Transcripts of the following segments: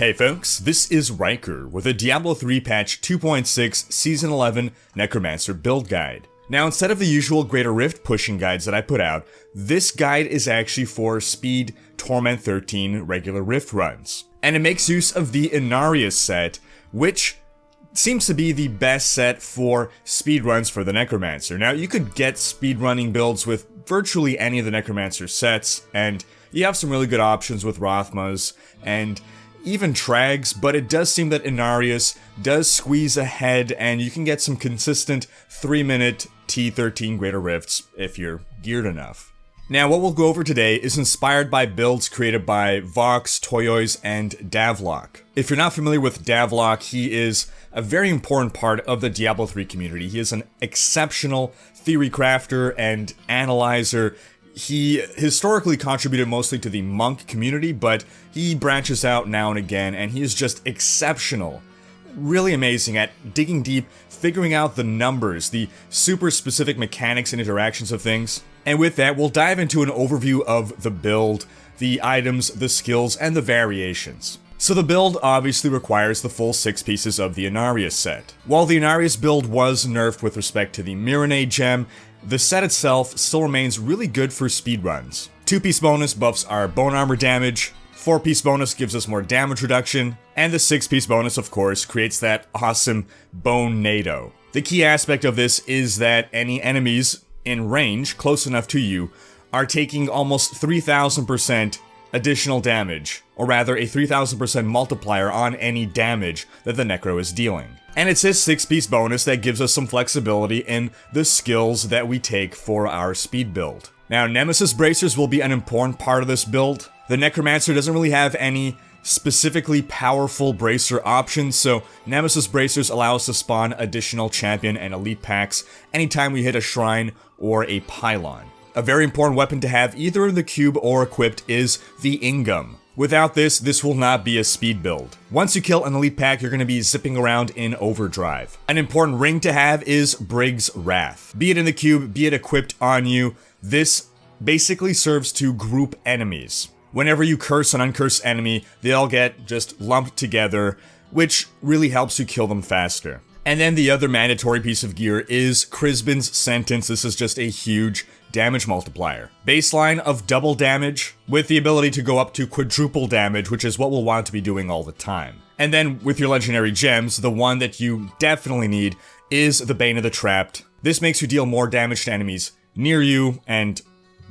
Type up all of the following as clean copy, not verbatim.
Hey folks, this is Rhykker with a Diablo 3 patch 2.6 Season 11 Necromancer build guide. Now instead of the usual Greater Rift pushing guides that I put out, this guide is actually for Speed Torment 13 regular Rift runs. And it makes use of the Inarius set, which seems to be the best set for speed runs for the Necromancer. Now you could get speedrunning builds with virtually any of the Necromancer sets, and you have some really good options with Rothmas and even Trags, but it does seem that Inarius does squeeze ahead and you can get some consistent 3-minute T13 Greater Rifts if you're geared enough. Now what we'll go over today is inspired by builds created by Vox, Toioiz, and Davlok. If you're not familiar with Davlok, he is a very important part of the Diablo 3 community. He is an exceptional theory crafter and analyzer. He historically contributed mostly to the monk community, but he branches out now and again, and he is just exceptional. Really amazing at digging deep, figuring out the numbers, the super specific mechanics and interactions of things. And with that, we'll dive into an overview of the build, the items, the skills, and the variations. So the build obviously requires the full 6 pieces of the Inarius set. While the Inarius build was nerfed with respect to the Mirror gem, the set itself still remains really good for speedruns. 2-piece bonus buffs our bone armor damage, 4-piece bonus gives us more damage reduction, and the 6-piece bonus, of course, creates that awesome bone NATO. The key aspect of this is that any enemies in range, close enough to you, are taking almost 3000% additional damage, or rather a 3000% multiplier on any damage that the Necro is dealing. And it's this 6-piece bonus that gives us some flexibility in the skills that we take for our speed build. Now, Nemesis Bracers will be an important part of this build. The Necromancer doesn't really have any specifically powerful bracer options, so Nemesis Bracers allow us to spawn additional champion and elite packs anytime we hit a shrine or a pylon. A very important weapon to have either in the cube or equipped is the Ingam. Without this, this will not be a speed build. Once you kill an elite pack, you're going to be zipping around in overdrive. An important ring to have is Brig's Wrath. Be it in the cube, be it equipped on you, this basically serves to group enemies. Whenever you curse an uncursed enemy, they all get just lumped together, which really helps you kill them faster. And then the other mandatory piece of gear is Crispin's Sentence. This is just a huge damage multiplier. Baseline of double damage, with the ability to go up to quadruple damage, which is what we'll want to be doing all the time. And then with your legendary gems, the one that you definitely need is the Bane of the Trapped. This makes you deal more damage to enemies near you, and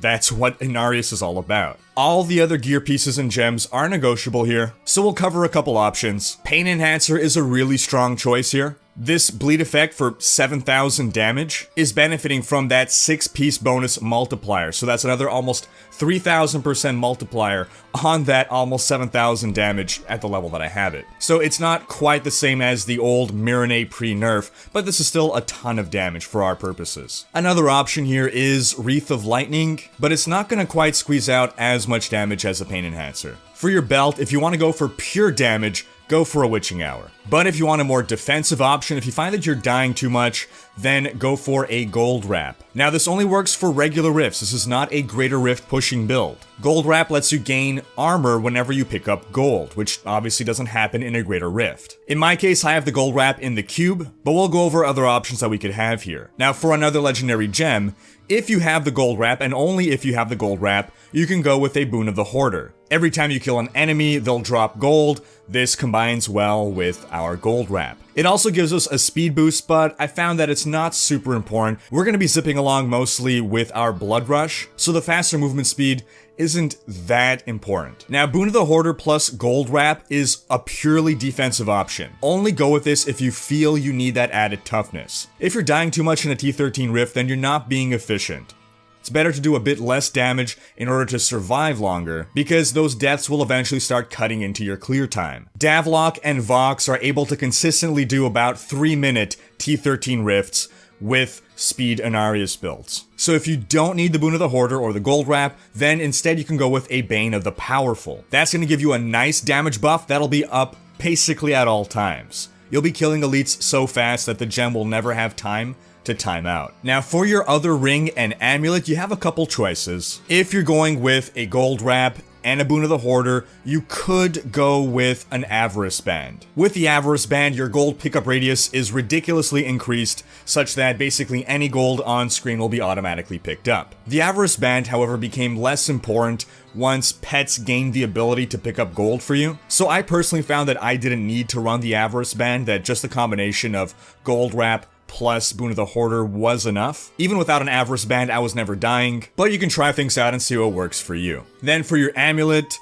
that's what Inarius is all about. All the other gear pieces and gems are negotiable here, so we'll cover a couple options. Pain Enhancer is a really strong choice here. This bleed effect for 7000 damage is benefiting from that 6-piece bonus multiplier, so that's another almost 3000% multiplier on that almost 7000 damage at the level that I have it. So it's not quite the same as the old Mirror pre-nerf, but this is still a ton of damage for our purposes. Another option here is Wreath of Lightning, but it's not going to quite squeeze out as much damage as a Pain Enhancer. For your belt, if you want to go for pure damage, go for a Witching Hour. But if you want a more defensive option, if you find that you're dying too much, then go for a Gold Wrap. Now this only works for regular rifts, this is not a Greater Rift pushing build. Gold Wrap lets you gain armor whenever you pick up gold, which obviously doesn't happen in a Greater Rift. In my case, I have the Gold Wrap in the cube, but we'll go over other options that we could have here. Now for another legendary gem, if you have the Gold Wrap, and only if you have the Gold Wrap, you can go with a Boon of the Hoarder. Every time you kill an enemy, they'll drop gold. This combines well with our Gold Wrap. It also gives us a speed boost, but I found that it's not super important. We're going to be zipping along mostly with our Blood Rush, so the faster movement speed isn't that important. Now, Boon of the Hoarder plus Gold Wrap is a purely defensive option. Only go with this if you feel you need that added toughness. If you're dying too much in a T13 Rift, then you're not being efficient. It's better to do a bit less damage in order to survive longer, because those deaths will eventually start cutting into your clear time. Davlok and Vox are able to consistently do about 3-minute T13 Rifts with speed Inarius builds. So if you don't need the Boon of the Hoarder or the Gold Wrap, then instead you can go with a Bane of the Powerful. That's going to give you a nice damage buff that'll be up basically at all times. You'll be killing elites so fast that the gem will never have time to time out. Now for your other ring and amulet, you have a couple choices. If you're going with a Gold Wrap, and a Boon of the Hoarder, you could go with an Avarice Band. With the Avarice Band, your gold pickup radius is ridiculously increased, such that basically any gold on screen will be automatically picked up. The Avarice Band, however, became less important once pets gained the ability to pick up gold for you. So I personally found that I didn't need to run the Avarice Band, that just the combination of gold wrap plus Boon of the Hoarder was enough. Even without an Avarice Band, I was never dying, but you can try things out and see what works for you. Then for your amulet,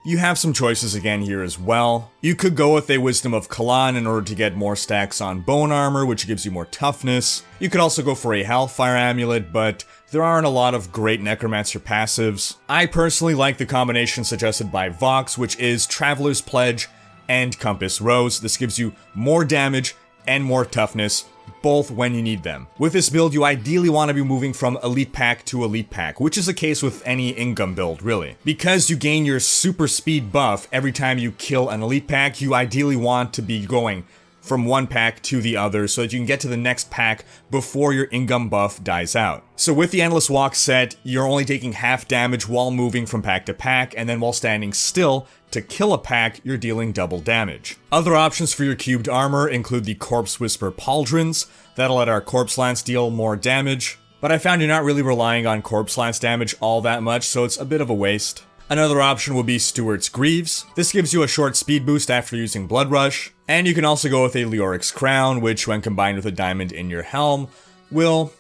you have some choices again here as well. You could go with a Wisdom of Kalan in order to get more stacks on bone armor, which gives you more toughness. You could also go for a Hellfire amulet, but there aren't a lot of great Necromancer passives. I personally like the combination suggested by Vox, which is Traveler's Pledge and Compass Rose. This gives you more damage and more toughness, both when you need them. With this build, you ideally want to be moving from Elite Pack to Elite Pack, which is the case with any Ingam build, really. Because you gain your super speed buff every time you kill an Elite Pack, you ideally want to be going from one pack to the other so that you can get to the next pack before your Ingam buff dies out. So with the Endless Walk set, you're only taking half damage while moving from pack to pack, and then while standing still, to kill a pack, you're dealing double damage. Other options for your cubed armor include the Corpse Whisper Pauldrons. That'll let our Corpse Lance deal more damage, but I found you're not really relying on Corpse Lance damage all that much, so it's a bit of a waste. Another option will be Stewart's Greaves. This gives you a short speed boost after using Blood Rush, and you can also go with a Leoric's Crown, which when combined with a diamond in your helm, will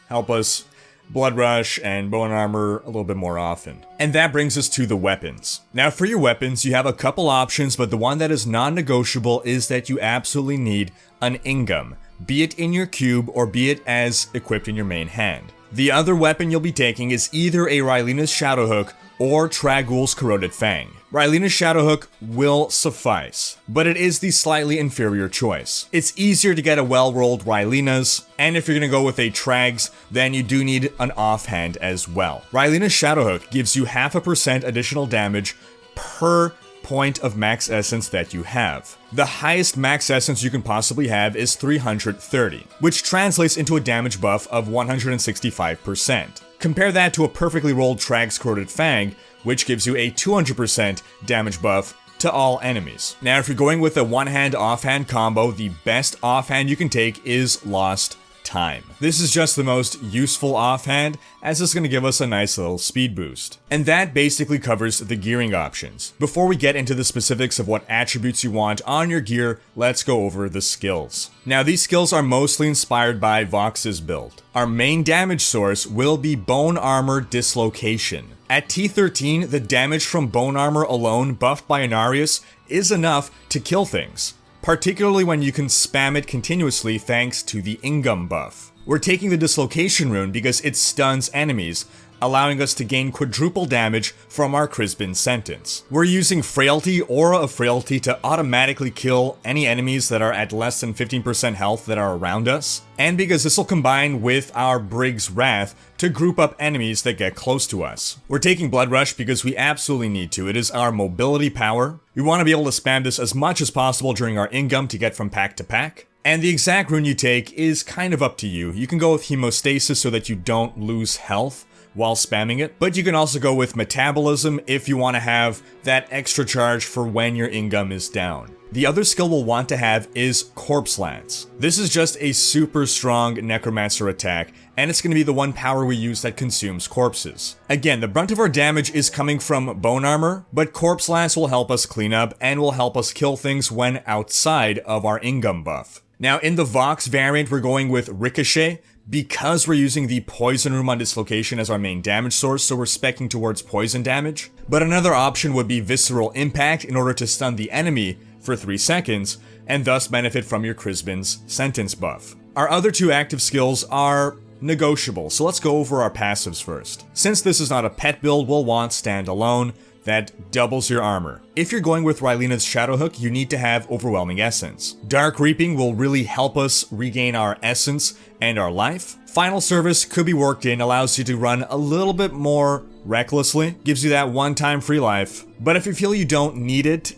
help us Blood Rush and Bone Armor a little bit more often. And that brings us to the weapons. Now for your weapons, you have a couple options, but the one that is non-negotiable is that you absolutely need an Ingam, be it in your cube or be it as equipped in your main hand. The other weapon you'll be taking is either a Rylina's Shadowhook or Trag'Oul's Corroded Fang. Rylina's Shadowhook will suffice, but it is the slightly inferior choice. It's easier to get a well-rolled Rylina's, and if you're gonna go with a Trags, then you do need an offhand as well. Rylina's Shadowhook gives you 0.5% additional damage per point of max essence that you have. The highest max essence you can possibly have is 330, which translates into a damage buff of 165%. Compare that to a perfectly rolled Trag's Corroded Fang, which gives you a 200% damage buff to all enemies. Now, if you're going with a one-hand offhand combo, the best offhand you can take is Lost Time. This is just the most useful offhand, as it's going to give us a nice little speed boost. And that basically covers the gearing options. Before we get into the specifics of what attributes you want on your gear, let's go over the skills. Now, these skills are mostly inspired by Vox's build. Our main damage source will be Bone Armor Dislocation. At T13, the damage from Bone Armor alone, buffed by Inarius, is enough to kill things, particularly when you can spam it continuously thanks to the Ingam buff. We're taking the Dislocation rune because it stuns enemies, allowing us to gain quadruple damage from our Crispin sentence. We're using Frailty, Aura of Frailty, to automatically kill any enemies that are at less than 15% health that are around us, and because this will combine with our Brig's Wrath to group up enemies that get close to us. We're taking Blood Rush because we absolutely need to. It is our mobility power. We want to be able to spam this as much as possible during our Ingam to get from pack to pack. And the exact rune you take is kind of up to you. You can go with Hemostasis so that you don't lose health while spamming it, but you can also go with Metabolism if you want to have that extra charge for when your Ingam is down. The other skill we'll want to have is Corpse Lance. This is just a super strong Necromancer attack, and it's going to be the one power we use that consumes corpses. Again, the brunt of our damage is coming from Bone Armor, but Corpse Lance will help us clean up and will help us kill things when outside of our Ingam buff. Now, in the Vox variant, we're going with Ricochet, because we're using the Poison Room on Dislocation as our main damage source, so we're speccing towards poison damage. But another option would be Visceral Impact in order to stun the enemy for 3 seconds, and thus benefit from your Crispin's sentence buff. Our other two active skills are negotiable, so let's go over our passives first. Since this is not a pet build, we'll want Standalone. That doubles your armor. If you're going with Rylina's Shadowhook, you need to have Overwhelming Essence. Dark Reaping will really help us regain our essence and our life. Final Service could be worked in, allows you to run a little bit more recklessly, gives you that one-time free life. But if you feel you don't need it,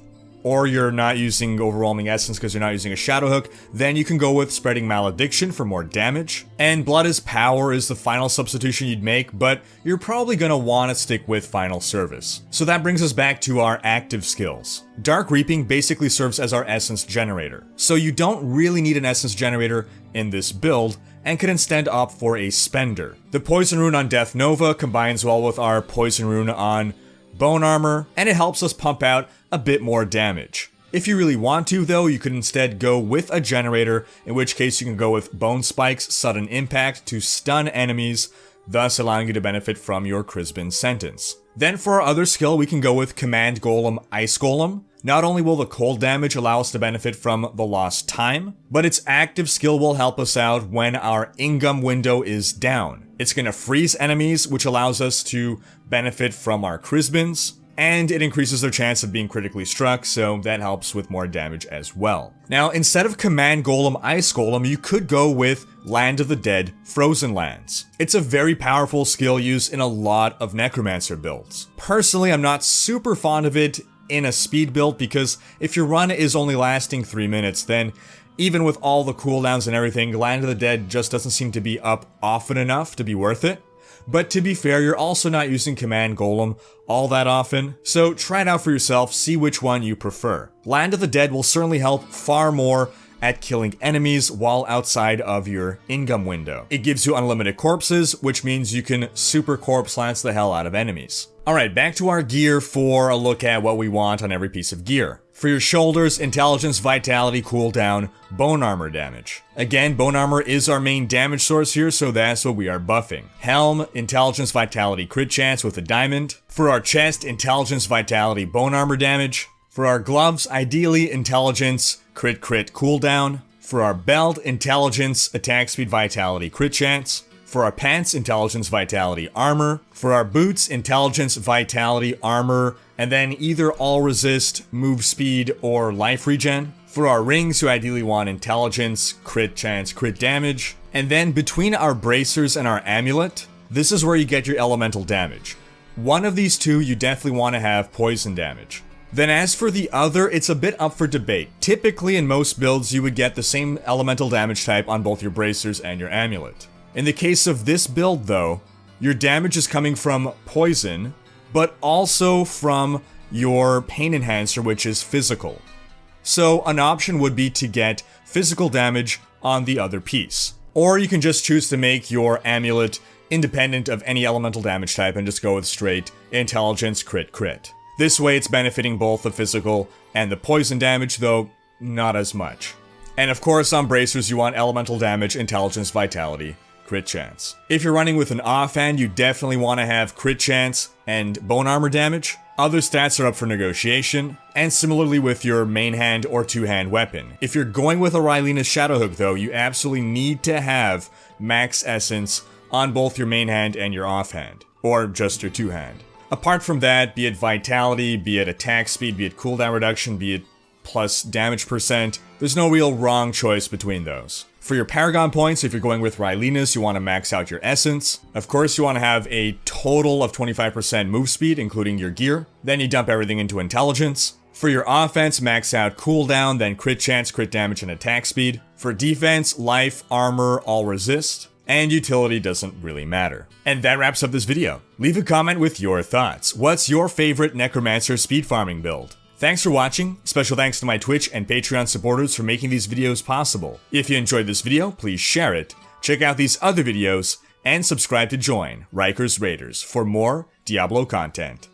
or you're not using Overwhelming Essence because you're not using a Shadow Hook, then you can go with Spreading Malediction for more damage. And Blood is Power is the final substitution you'd make, but you're probably going to want to stick with Final Service. So that brings us back to our active skills. Dark Reaping basically serves as our essence generator, so you don't really need an essence generator in this build, and can instead opt for a spender. The Poison Rune on Death Nova combines well with our Poison Rune on Bone Armor, and it helps us pump out a bit more damage. If you really want to though, you could instead go with a generator, in which case you can go with Bone Spike's Sudden Impact to stun enemies, thus allowing you to benefit from your Crispin sentence. Then for our other skill, we can go with Command Golem Ice Golem. Not only will the cold damage allow us to benefit from the lost time, but its active skill will help us out when our Ingum window is down. It's going to freeze enemies, which allows us to benefit from our Crispins, and it increases their chance of being critically struck, so that helps with more damage as well. Now, instead of Command Golem Ice Golem, you could go with Land of the Dead Frozen Lands. It's a very powerful skill used in a lot of Necromancer builds. Personally, I'm not super fond of it in a speed build, because if your run is only lasting 3 minutes, then even with all the cooldowns and everything, Land of the Dead just doesn't seem to be up often enough to be worth it. But to be fair, you're also not using Command Golem all that often, so try it out for yourself, see which one you prefer. Land of the Dead will certainly help far more at killing enemies while outside of your Ingum window. It gives you unlimited corpses, which means you can super corpse lance the hell out of enemies. Alright, back to our gear for a look at what we want on every piece of gear. For your shoulders, Intelligence, Vitality, cooldown, Bone Armor damage. Again, Bone Armor is our main damage source here, so that's what we are buffing. Helm, Intelligence, Vitality, crit chance with a diamond. For our chest, Intelligence, Vitality, Bone Armor damage. For our gloves, ideally Intelligence, crit cooldown. For our belt, Intelligence, attack speed, vitality, crit chance. For our pants, Intelligence, Vitality, armor. For our boots, Intelligence, Vitality, armor, and then either all resist, move speed, or life regen. For our rings, you ideally want Intelligence, crit chance, crit damage. And then between our bracers and our amulet, this is where you get your elemental damage. One of these two, you definitely want to have poison damage. Then as for the other, it's a bit up for debate. Typically in most builds, you would get the same elemental damage type on both your bracers and your amulet. In the case of this build though, your damage is coming from poison, but also from your pain enhancer, which is physical. So an option would be to get physical damage on the other piece. Or you can just choose to make your amulet independent of any elemental damage type and just go with straight intelligence crit. This way it's benefiting both the physical and the poison damage, though not as much. And of course on bracers you want elemental damage, intelligence, vitality, crit chance. If you're running with an offhand, you definitely want to have crit chance and bone armor damage. Other stats are up for negotiation, and similarly with your main hand or two-hand weapon. If you're going with a Rylina's Shadow Hook though, you absolutely need to have max essence on both your main hand and your offhand, or just your two-hand. Apart from that, be it vitality, be it attack speed, be it cooldown reduction, be it plus damage percent, there's no real wrong choice between those. For your paragon points, if you're going with Rylina's, you want to max out your essence. Of course, you want to have a total of 25% move speed, including your gear. Then you dump everything into intelligence. For your offense, max out cooldown, then crit chance, crit damage, and attack speed. For defense, life, armor, all resist. And utility doesn't really matter. And that wraps up this video. Leave a comment with your thoughts. What's your favorite Necromancer speed farming build? Thanks for watching. Special thanks to my Twitch and Patreon supporters for making these videos possible. If you enjoyed this video, please share it, check out these other videos, and subscribe to join Rhykker's Raiders for more Diablo content.